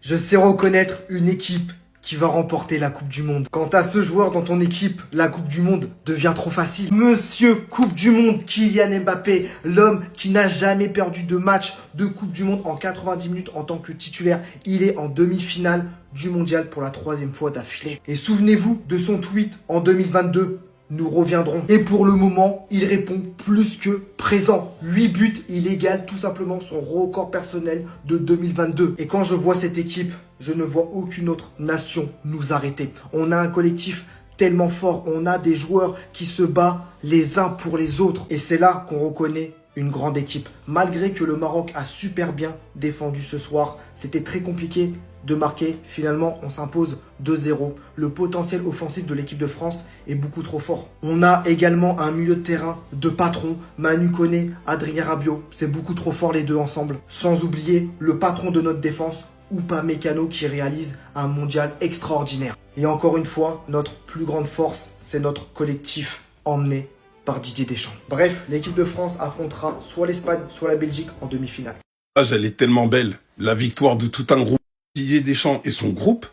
Je sais reconnaître une équipe qui va remporter la Coupe du Monde. Quant à ce joueur dans ton équipe, la Coupe du Monde devient trop facile. Monsieur Coupe du Monde, Kylian Mbappé, l'homme qui n'a jamais perdu de match de Coupe du Monde en 90 minutes en tant que titulaire. Il est en demi-finale du Mondial pour la 3e fois d'affilée. Et souvenez-vous de son tweet en 2022. Nous reviendrons. Et pour le moment, il répond plus que présent. 8 buts, il égale tout simplement son record personnel de 2022. Et quand je vois cette équipe, je ne vois aucune autre nation nous arrêter. On a un collectif tellement fort, on a des joueurs qui se battent les uns pour les autres. Et c'est là qu'on reconnaît une grande équipe. Malgré que le Maroc a super bien défendu ce soir, c'était très compliqué de marquer. Finalement, on s'impose 2-0. Le potentiel offensif de l'équipe de France est beaucoup trop fort. On a également un milieu de terrain de patron, Manu Koné, Adrien Rabiot. C'est beaucoup trop fort les deux ensemble. Sans oublier le patron de notre défense, Upamecano, qui réalise un mondial extraordinaire. Et encore une fois, notre plus grande force, c'est notre collectif emmené par Didier Deschamps. Bref, l'équipe de France affrontera soit l'Espagne, soit la Belgique en demi-finale. Elle est tellement belle. La victoire de tout un groupe. Didier Deschamps et son groupe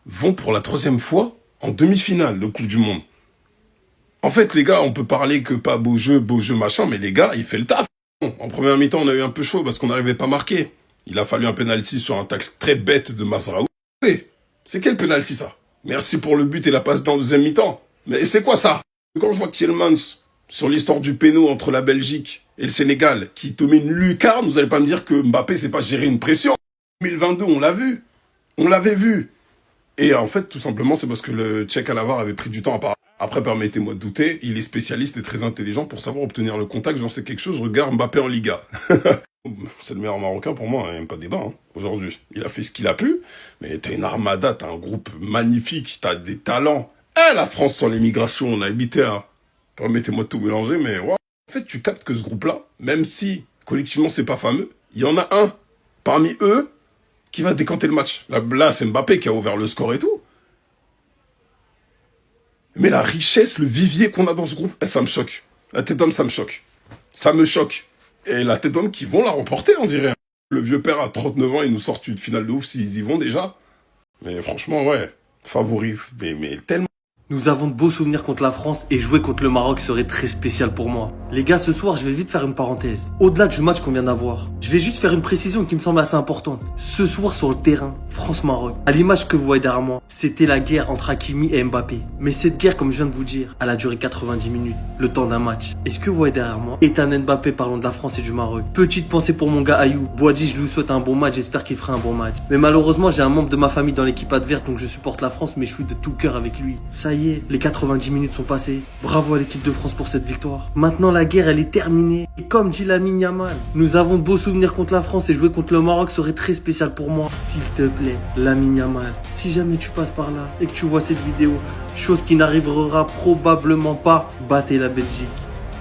vont pour la 3e fois en demi-finale de Coupe du Monde. En fait, les gars, on peut parler que pas beau jeu, machin, mais les gars, il fait le taf. En première mi-temps, on a eu un peu chaud parce qu'on n'arrivait pas à marquer. Il a fallu un penalty sur un tacle très bête de Mazraoui. Oui, c'est quel penalty ça? Merci pour le but et la passe dans le deuxième mi-temps. Mais c'est quoi ça? Quand je vois Tielemans sur l'histoire du péno entre la Belgique et le Sénégal, qui te met une lucarne, vous allez pas me dire que Mbappé sait pas gérer une pression. 2022, on l'a vu. On l'avait vu. Et en fait, tout simplement, c'est parce que le Tchèque à la VAR avait pris du temps à part. Après, permettez-moi de douter, il est spécialiste et très intelligent pour savoir obtenir le contact. J'en sais quelque chose, je regarde Mbappé en Liga. C'est le meilleur Marocain pour moi, il n'y a même pas de débat, aujourd'hui. Il a fait ce qu'il a pu, mais t'as une armada, t'as un groupe magnifique, t'as des talents. La France sans l'immigration, on a habité, permettez-moi de tout mélanger, mais ouais. En fait, tu captes que ce groupe-là, même si collectivement c'est pas fameux, il y en a un parmi eux qui va décanter le match. Là, c'est Mbappé qui a ouvert le score et tout. Mais la richesse, le vivier qu'on a dans ce groupe, ça me choque. La tête d'homme, ça me choque. Ça me choque. Et la tête d'homme qui vont la remporter, on dirait. Le vieux père à 39 ans, il nous sort une finale de ouf s'ils y vont déjà. Mais franchement, ouais, favori, mais tellement. Nous avons de beaux souvenirs contre la France et jouer contre le Maroc serait très spécial pour moi. Les gars, ce soir, je vais vite faire une parenthèse. Au-delà du match qu'on vient d'avoir, je vais juste faire une précision qui me semble assez importante. Ce soir, sur le terrain, France-Maroc, à l'image que vous voyez derrière moi, c'était la guerre entre Hakimi et Mbappé. Mais cette guerre, comme je viens de vous dire, elle a duré 90 minutes, le temps d'un match. Et ce que vous voyez derrière moi est un Mbappé parlant de la France et du Maroc. Petite pensée pour mon gars Ayou. Boadji, je lui souhaite un bon match, j'espère qu'il fera un bon match. Mais malheureusement, j'ai un membre de ma famille dans l'équipe adverse, donc je supporte la France, mais je suis de tout cœur avec lui. Ça y est, les 90 minutes sont passées. Bravo à l'équipe de France pour cette victoire. Maintenant, la guerre, elle est terminée. Et comme dit Lamine Yamal, nous avons de beaux souvenirs contre la France et jouer contre le Maroc serait très spécial pour moi. S'il te plaît, Lamine Yamal, si jamais tu passes par là et que tu vois cette vidéo, chose qui n'arrivera probablement pas, battez la Belgique.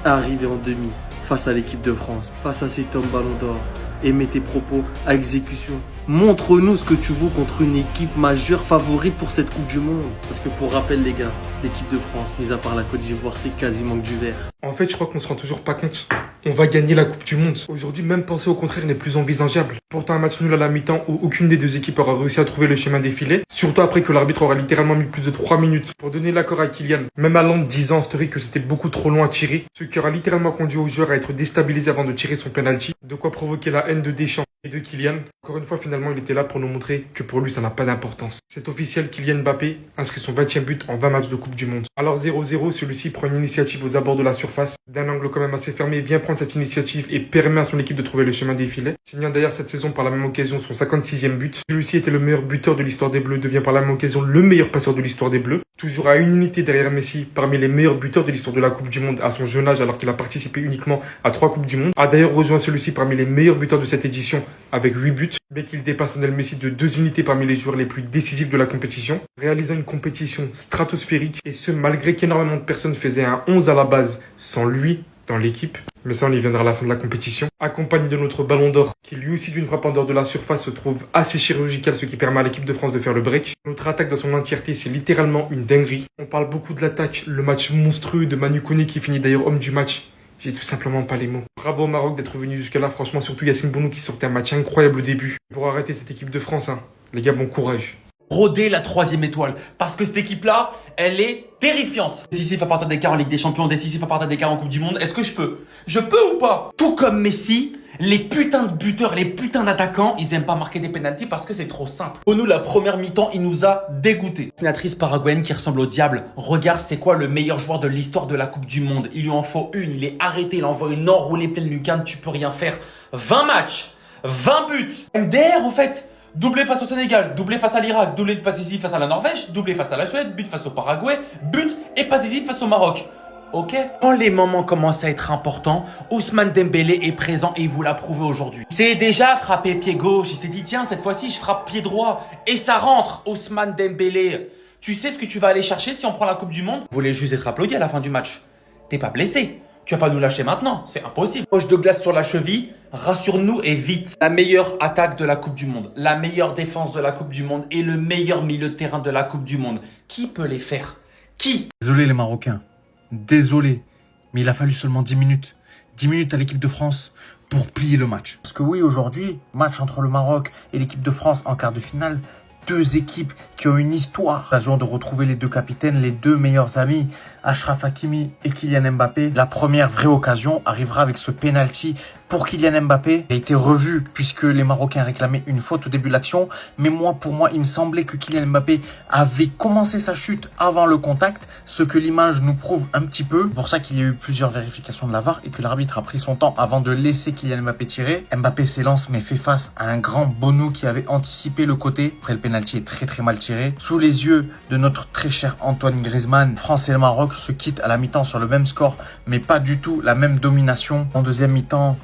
Arrivez en demi face à l'équipe de France, face à cet homme ballon d'or. Et mets tes propos à exécution. Montre-nous ce que tu vaux contre une équipe majeure favorite pour cette Coupe du Monde. Parce que pour rappel les gars, l'équipe de France, mis à part la Côte d'Ivoire, c'est quasiment que du vert. En fait, je crois qu'on se rend toujours pas compte. On va gagner la Coupe du Monde. Aujourd'hui, même penser au contraire n'est plus envisageable. Pourtant, un match nul à la mi-temps où aucune des deux équipes aura réussi à trouver le chemin défilé. Surtout après que l'arbitre aura littéralement mis plus de 3 minutes pour donner l'accord à Kylian. Même Haaland disant en story que c'était beaucoup trop loin à tirer. Ce qui aura littéralement conduit au joueur à être déstabilisé avant de tirer son penalty. De quoi provoquer la haine de Deschamps et de Kylian. Encore une fois, finalement, il était là pour nous montrer que pour lui, ça n'a pas d'importance. C'est officiel, Kylian Mbappé inscrit son 20e but en 20 matchs de Coupe du Monde. Alors 0-0, celui-ci prend une initiative aux abords de la surface. D'un angle quand même assez fermé, vient prendre cette initiative et permet à son équipe de trouver le chemin des filets. Signant d'ailleurs cette saison par la même occasion son 56e but. Celui-ci était le meilleur buteur de l'histoire des Bleus, devient par la même occasion le meilleur passeur de l'histoire des Bleus. Toujours à une unité derrière Messi, parmi les meilleurs buteurs de l'histoire de la Coupe du Monde à son jeune âge alors qu'il a participé uniquement à 3 Coupes du Monde. A d'ailleurs rejoint celui-ci parmi les meilleurs buteurs de cette édition avec 8 buts. Bien qu'il dépasse Lionel Messi de 2 unités parmi les joueurs les plus décisifs de la compétition. Réalisant une compétition stratosphérique et ce malgré qu'énormément de personnes faisaient un 11 à la base sans lui dans l'équipe. Mais ça, on y viendra à la fin de la compétition. Accompagné de notre ballon d'or, qui lui aussi d'une frappe en dehors de la surface se trouve assez chirurgical, ce qui permet à l'équipe de France de faire le break. Notre attaque dans son entièreté, c'est littéralement une dinguerie. On parle beaucoup de l'attaque, le match monstrueux de Manu Koné qui finit d'ailleurs homme du match. J'ai tout simplement pas les mots. Bravo au Maroc d'être venu jusque-là. Franchement, surtout Yacine Bounou qui sortait un match incroyable au début. Pour arrêter cette équipe de France, hein. Les gars, bon courage. Broder la 3e étoile. Parce que cette équipe-là, elle est terrifiante. Décisif à partir d'écart en Ligue des Champions, décisif à partir d'écart en Coupe du Monde. Est-ce que je peux? Je peux ou pas? Tout comme Messi, les putains de buteurs, les putains d'attaquants, ils aiment pas marquer des pénaltys parce que c'est trop simple. Pour nous, la première mi-temps, il nous a dégoûtés. Sénatrice paraguayenne qui ressemble au diable. Regarde, c'est quoi le meilleur joueur de l'histoire de la Coupe du Monde? Il lui en faut une, il est arrêté, il envoie une enroulée pleine lucarne, tu peux rien faire. 20 matchs, 20 buts. MDR en fait. Doublé face au Sénégal, doublé face à l'Irak, doublé de passe décisive face à la Norvège, doublé face à la Suède, but face au Paraguay, but et passe décisive face au Maroc. Ok. Quand les moments commencent à être importants, Ousmane Dembélé est présent et il vous l'a prouvé aujourd'hui. C'est déjà frappé pied gauche, il s'est dit tiens cette fois-ci je frappe pied droit et ça rentre. Ousmane Dembélé, tu sais ce que tu vas aller chercher si on prend la Coupe du Monde? Vous voulez juste être applaudi à la fin du match. T'es pas blessé. Tu vas pas nous lâcher maintenant, c'est impossible. Poche de glace sur la cheville, rassure-nous et vite. La meilleure attaque de la Coupe du Monde, la meilleure défense de la Coupe du Monde et le meilleur milieu de terrain de la Coupe du Monde. Qui peut les faire? Qui? Désolé les Marocains, désolé, mais il a fallu seulement 10 minutes. 10 minutes à l'équipe de France pour plier le match. Parce que oui, aujourd'hui, match entre le Maroc et l'équipe de France en quart de finale, deux équipes qui ont une histoire. L'occasion de retrouver les deux capitaines, les deux meilleurs amis, Achraf Hakimi et Kylian Mbappé. La première vraie occasion arrivera avec ce penalty pour Kylian Mbappé. Il a été revu puisque les Marocains réclamaient une faute au début de l'action. Mais pour moi, il me semblait que Kylian Mbappé avait commencé sa chute avant le contact, ce que l'image nous prouve un petit peu. C'est pour ça qu'il y a eu plusieurs vérifications de la VAR et que l'arbitre a pris son temps avant de laisser Kylian Mbappé tirer. Mbappé s'élance mais fait face à un grand Bono qui avait anticipé le côté. Après, le penalty est très mal tiré. Sous les yeux de notre très cher Antoine Griezmann, France et le Maroc se quittent à la mi-temps sur le même score, mais pas du tout la même domination. En deuxième mi-temps,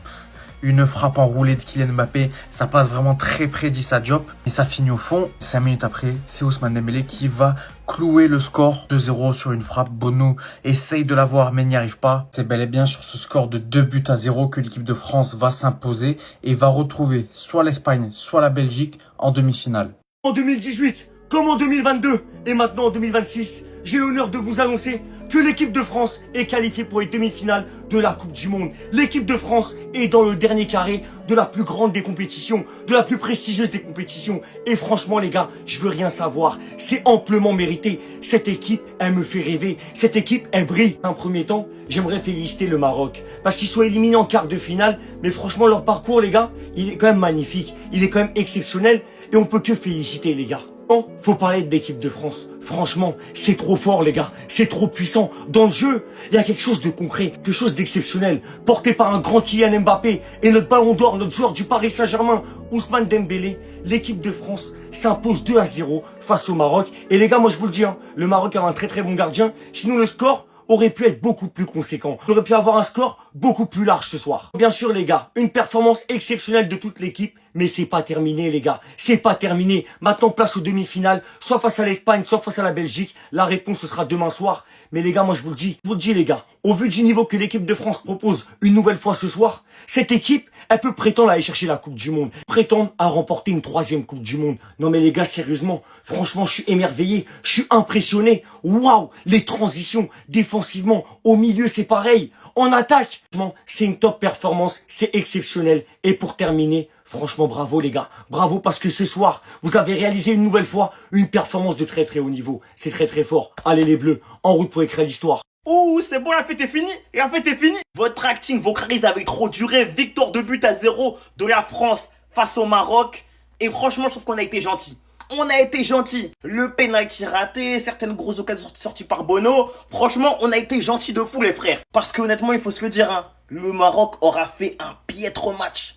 une frappe enroulée de Kylian Mbappé, ça passe vraiment très près d'Issa Diop et ça finit au fond. 5 minutes après, c'est Ousmane Dembélé qui va clouer le score 2-0 sur une frappe. Bono essaye de l'avoir mais n'y arrive pas. C'est bel et bien sur ce score de 2-0 que l'équipe de France va s'imposer et va retrouver soit l'Espagne, soit la Belgique en demi-finale. En 2018, comme en 2022 et maintenant en 2026, j'ai l'honneur de vous annoncer que l'équipe de France est qualifiée pour les demi-finales de la Coupe du Monde. L'équipe de France est dans le dernier carré de la plus grande des compétitions, de la plus prestigieuse des compétitions. Et franchement les gars, je veux rien savoir. C'est amplement mérité. Cette équipe, elle me fait rêver. Cette équipe, elle brille. En premier temps, j'aimerais féliciter le Maroc. Parce qu'ils sont éliminés en quart de finale. Mais franchement, leur parcours les gars, il est quand même magnifique. Il est quand même exceptionnel. Et on peut que féliciter les gars. Non, faut parler de l'équipe de France. Franchement, c'est trop fort les gars, c'est trop puissant. Dans le jeu, il y a quelque chose de concret, quelque chose d'exceptionnel, porté par un grand Kylian Mbappé et notre ballon d'or, notre joueur du Paris Saint-Germain, Ousmane Dembélé. L'équipe de France s'impose 2-0 face au Maroc. Et les gars, moi je vous le dis, le Maroc a un très bon gardien. Sinon le score aurait pu être beaucoup plus conséquent. On aurait pu avoir un score beaucoup plus large ce soir. Bien sûr les gars, une performance exceptionnelle de toute l'équipe. Mais c'est pas terminé les gars, c'est pas terminé. Maintenant place aux demi-finales, soit face à l'Espagne, soit face à la Belgique. La réponse ce sera demain soir. Mais les gars, moi je vous le dis les gars, au vu du niveau que l'équipe de France propose une nouvelle fois ce soir, cette équipe, elle peut prétendre à aller chercher la Coupe du Monde, prétendre à remporter une 3e Coupe du Monde. Non mais les gars, sérieusement, franchement je suis émerveillé, je suis impressionné. Waouh, les transitions, défensivement, au milieu c'est pareil. En attaque, c'est une top performance, c'est exceptionnel. Et pour terminer, franchement bravo les gars, bravo parce que ce soir, vous avez réalisé une nouvelle fois une performance de très haut niveau. C'est très fort. Allez les bleus, en route pour écrire l'histoire. Ouh, c'est bon, la fête est finie. La fête est finie. Votre acting, vos charismes avaient trop duré. Victoire de but à 0 de la France face au Maroc. Et franchement, je trouve qu'on a été gentils. On a été gentils. Le penalty raté, certaines grosses occasions sorties par Bono. Franchement, on a été gentils de fou, les frères. Parce que honnêtement, il faut se le dire, hein, le Maroc aura fait un piètre match.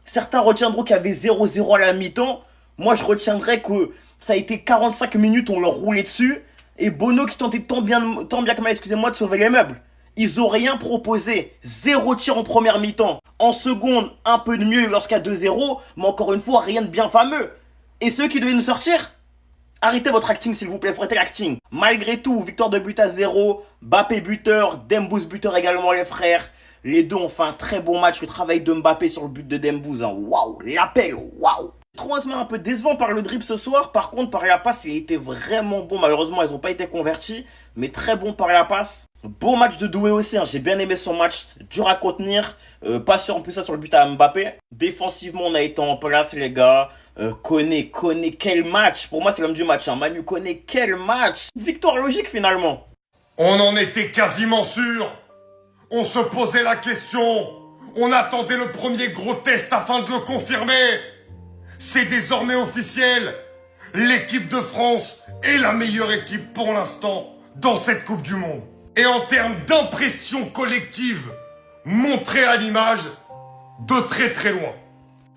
Certains retiendront qu'il y avait 0-0 à la mi-temps. Moi, je retiendrai que ça a été 45 minutes, on leur roulait dessus. Et Bono qui tentait tant bien que mal, excusez-moi, de sauver les meubles. Ils ont rien proposé. 0 tir en première mi-temps. En seconde, un peu de mieux lorsqu'il y a 2-0. Mais encore une fois, rien de bien fameux. Et ceux qui devaient nous sortir, arrêtez votre acting s'il vous plaît, arrêtez l'acting. Malgré tout, victoire de but à 0. Mbappé buteur, Dembouz buteur également les frères. Les deux ont fait un très bon match. Le travail de Mbappé sur le but de Dembouz. Hein. Waouh, l'appel, waouh. Trop Ousmane un peu décevant par le dribble ce soir. Par contre, par la passe, il était vraiment bon. Malheureusement, ils n'ont pas été convertis. Mais très bon par la passe. Beau match de Doué aussi. Hein. J'ai bien aimé son match. Dur à contenir. Pas sûr en plus ça sur le but à Mbappé. Défensivement, on a été en place, les gars. Koné, quel match. Pour moi, c'est l'homme du match. Hein. Manu Koné, quel match. Victoire logique finalement. On en était quasiment sûr. On se posait la question. On attendait le premier gros test afin de le confirmer. C'est désormais officiel. L'équipe de France est la meilleure équipe pour l'instant dans cette Coupe du Monde. Et en termes d'impression collective, montrée à l'image, de très très loin.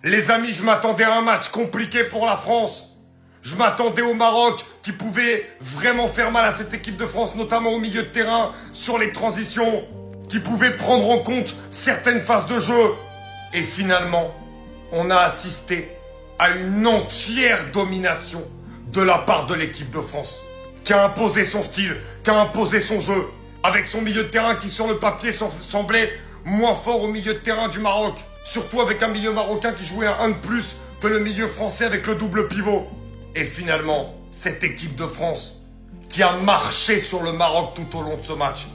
Les amis, je m'attendais à un match compliqué pour la France. Je m'attendais au Maroc qui pouvait vraiment faire mal à cette équipe de France, notamment au milieu de terrain, sur les transitions, qui pouvait prendre en compte certaines phases de jeu. Et finalement, on a assisté à une entière domination de la part de l'équipe de France, qui a imposé son style, qui a imposé son jeu, avec son milieu de terrain qui sur le papier semblait moins fort au milieu de terrain du Maroc. Surtout avec un milieu marocain qui jouait un de plus que le milieu français avec le double pivot. Et finalement, cette équipe de France qui a marché sur le Maroc tout au long de ce match,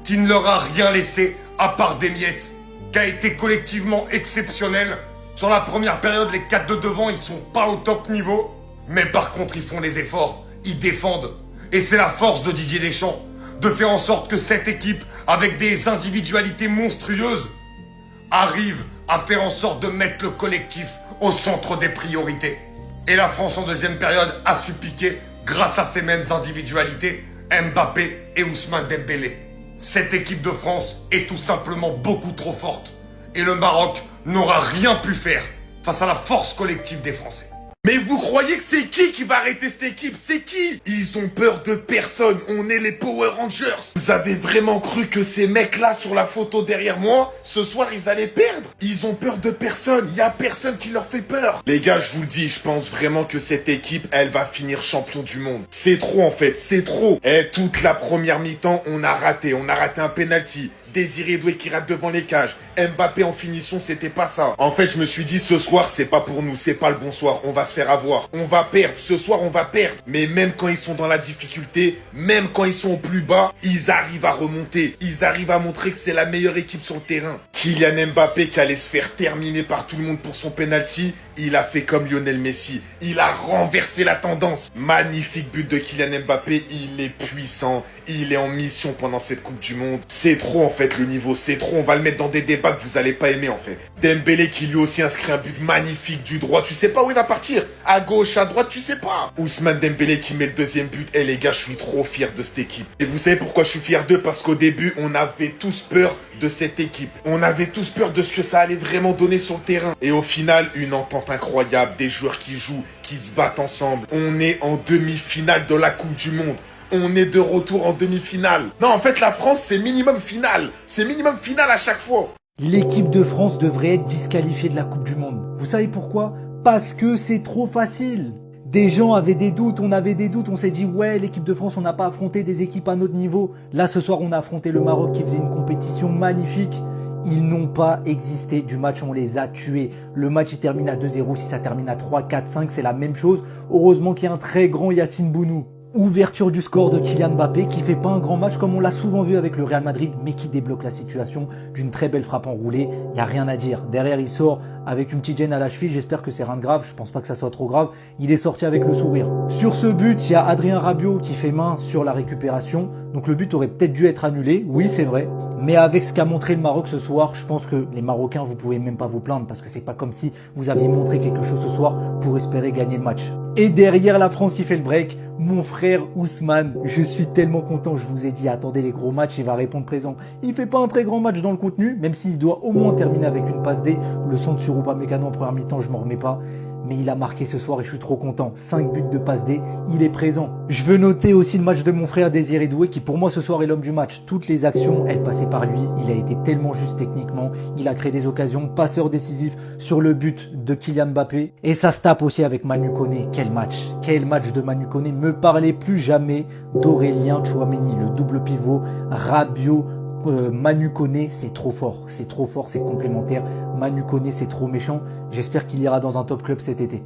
qui ne leur a rien laissé à part des miettes, qui a été collectivement exceptionnelle. Sur la première période, les 4 de devant, ils sont pas au top niveau. Mais par contre, ils font les efforts, ils défendent. Et c'est la force de Didier Deschamps, de faire en sorte que cette équipe, avec des individualités monstrueuses, arrive à faire en sorte de mettre le collectif au centre des priorités. Et la France en deuxième période a su piquer, grâce à ces mêmes individualités, Mbappé et Ousmane Dembélé. Cette équipe de France est tout simplement beaucoup trop forte. Et le Maroc n'aura rien pu faire face à la force collective des Français. Mais vous croyez que c'est qui va arrêter cette équipe? C'est qui? Ils ont peur de personne, on est les Power Rangers. Vous avez vraiment cru que ces mecs-là sur la photo derrière moi, ce soir ils allaient perdre? Ils ont peur de personne, y a personne qui leur fait peur. Les gars, je vous le dis, je pense vraiment que cette équipe, elle va finir champion du monde. C'est trop en fait, c'est trop. Et toute la première mi-temps, on a raté un penalty. Désiré Doué qui rate devant les cages. Mbappé en finition, c'était pas ça. En fait, je me suis dit, ce soir, c'est pas pour nous, c'est pas le bon soir. On va se faire avoir. On va perdre. Ce soir, on va perdre. Mais même quand ils sont dans la difficulté, même quand ils sont au plus bas, ils arrivent à remonter. Ils arrivent à montrer que c'est la meilleure équipe sur le terrain. Kylian Mbappé qui allait se faire terminer par tout le monde pour son penalty, il a fait comme Lionel Messi. Il a renversé la tendance. Magnifique but de Kylian Mbappé. Il est puissant. Il est en mission pendant cette Coupe du Monde. C'est trop en fait le niveau. C'est trop. On va le mettre dans des débats que vous allez pas aimer en fait. Dembélé qui lui aussi inscrit un but magnifique du droit. Tu sais pas où il va partir. À gauche, à droite, tu sais pas. Ousmane Dembélé qui met le deuxième but. Eh les gars, je suis trop fier de cette équipe. Et vous savez pourquoi je suis fier d'eux? Parce qu'au début, on avait tous peur de cette équipe. On avait tous peur de ce que ça allait vraiment donner sur le terrain. Et au final, une entente incroyable. Des joueurs qui jouent, qui se battent ensemble. On est en demi-finale de la Coupe du Monde. On est de retour en demi-finale. Non, en fait, la France, c'est minimum finale. C'est minimum finale à chaque fois. L'équipe de France devrait être disqualifiée de la Coupe du Monde. Vous savez pourquoi? Parce que c'est trop facile. Des gens avaient des doutes, on avait des doutes, on s'est dit ouais, l'équipe de France, on n'a pas affronté des équipes à notre niveau. Là, ce soir, on a affronté le Maroc qui faisait une compétition magnifique. Ils n'ont pas existé du match, on les a tués. Le match, il termine à 2-0, si ça termine à 3, 4, 5, c'est la même chose. Heureusement qu'il y a un très grand Yacine Bounou. Ouverture du score de Kylian Mbappé qui fait pas un grand match comme on l'a souvent vu avec le Real Madrid, mais qui débloque la situation d'une très belle frappe enroulée. Il n'y a rien à dire. Derrière, il sort avec une petite gêne à la cheville. J'espère que c'est rien de grave. Je pense pas que ça soit trop grave. Il est sorti avec le sourire. Sur ce but, il y a Adrien Rabiot qui fait main sur la récupération. Donc le but aurait peut-être dû être annulé. Oui, c'est vrai. Mais avec ce qu'a montré le Maroc ce soir, je pense que les Marocains, vous pouvez même pas vous plaindre parce que c'est pas comme si vous aviez montré quelque chose ce soir pour espérer gagner le match. Et derrière la France qui fait le break, mon frère Ousmane, je suis tellement content, je vous ai dit, attendez les gros matchs, il va répondre présent. Il fait pas un très grand match dans le contenu, même s'il doit au moins terminer avec une passe D. Le centre sur Upamecano en première mi-temps, je m'en remets pas. Mais il a marqué ce soir et je suis trop content. 5 buts de passe D, il est présent. Je veux noter aussi le match de mon frère Désiré Doué qui pour moi ce soir est l'homme du match. Toutes les actions, elles passaient par lui. Il a été tellement juste techniquement. Il a créé des occasions, passeur décisif sur le but de Kylian Mbappé. Et ça se tape aussi avec Manu Koné. Quel match! Quel match de Manu Koné! Me parlez plus jamais d'Aurélien Tchouaméni, le double pivot, Rabiot, Manu Koné, c'est trop fort, c'est complémentaire. Manu Koné, c'est trop méchant. J'espère qu'il ira dans un top club cet été.